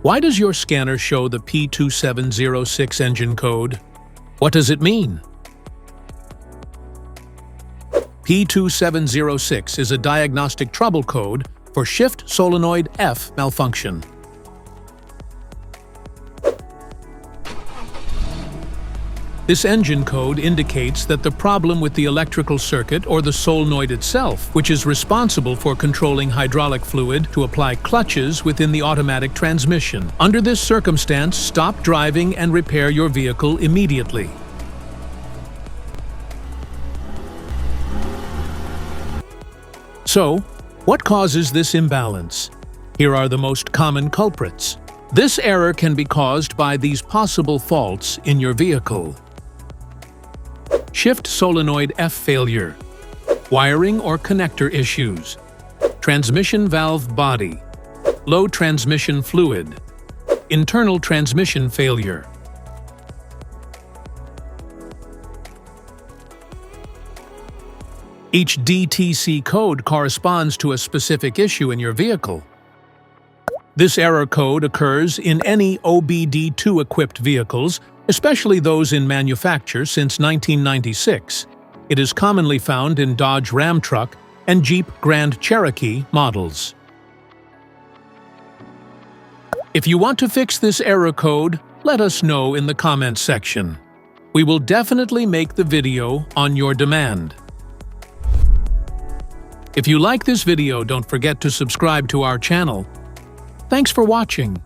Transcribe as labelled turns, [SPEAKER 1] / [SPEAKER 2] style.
[SPEAKER 1] Why does your scanner show the P2706 engine code? What does it mean? P2706 is a diagnostic trouble code for shift solenoid F malfunction. This engine code indicates that the problem with the electrical circuit or the solenoid itself, which is responsible for controlling hydraulic fluid to apply clutches within the automatic transmission. Under this circumstance, stop driving and repair your vehicle immediately. So, what causes this imbalance? Here are the most common culprits. This error can be caused by these possible faults in your vehicle. Shift solenoid F failure, wiring or connector issues, transmission valve body, low transmission fluid, internal transmission failure. Each DTC code corresponds to a specific issue in your vehicle. This error code occurs in any OBD2-equipped vehicles, especially those in manufacture since 1996. It is commonly found in Dodge Ram truck and Jeep Grand Cherokee models. If you want to fix this error code, let us know in the comments section. We will definitely make the video on your demand. If you like this video, don't forget to subscribe to our channel. Thanks for watching.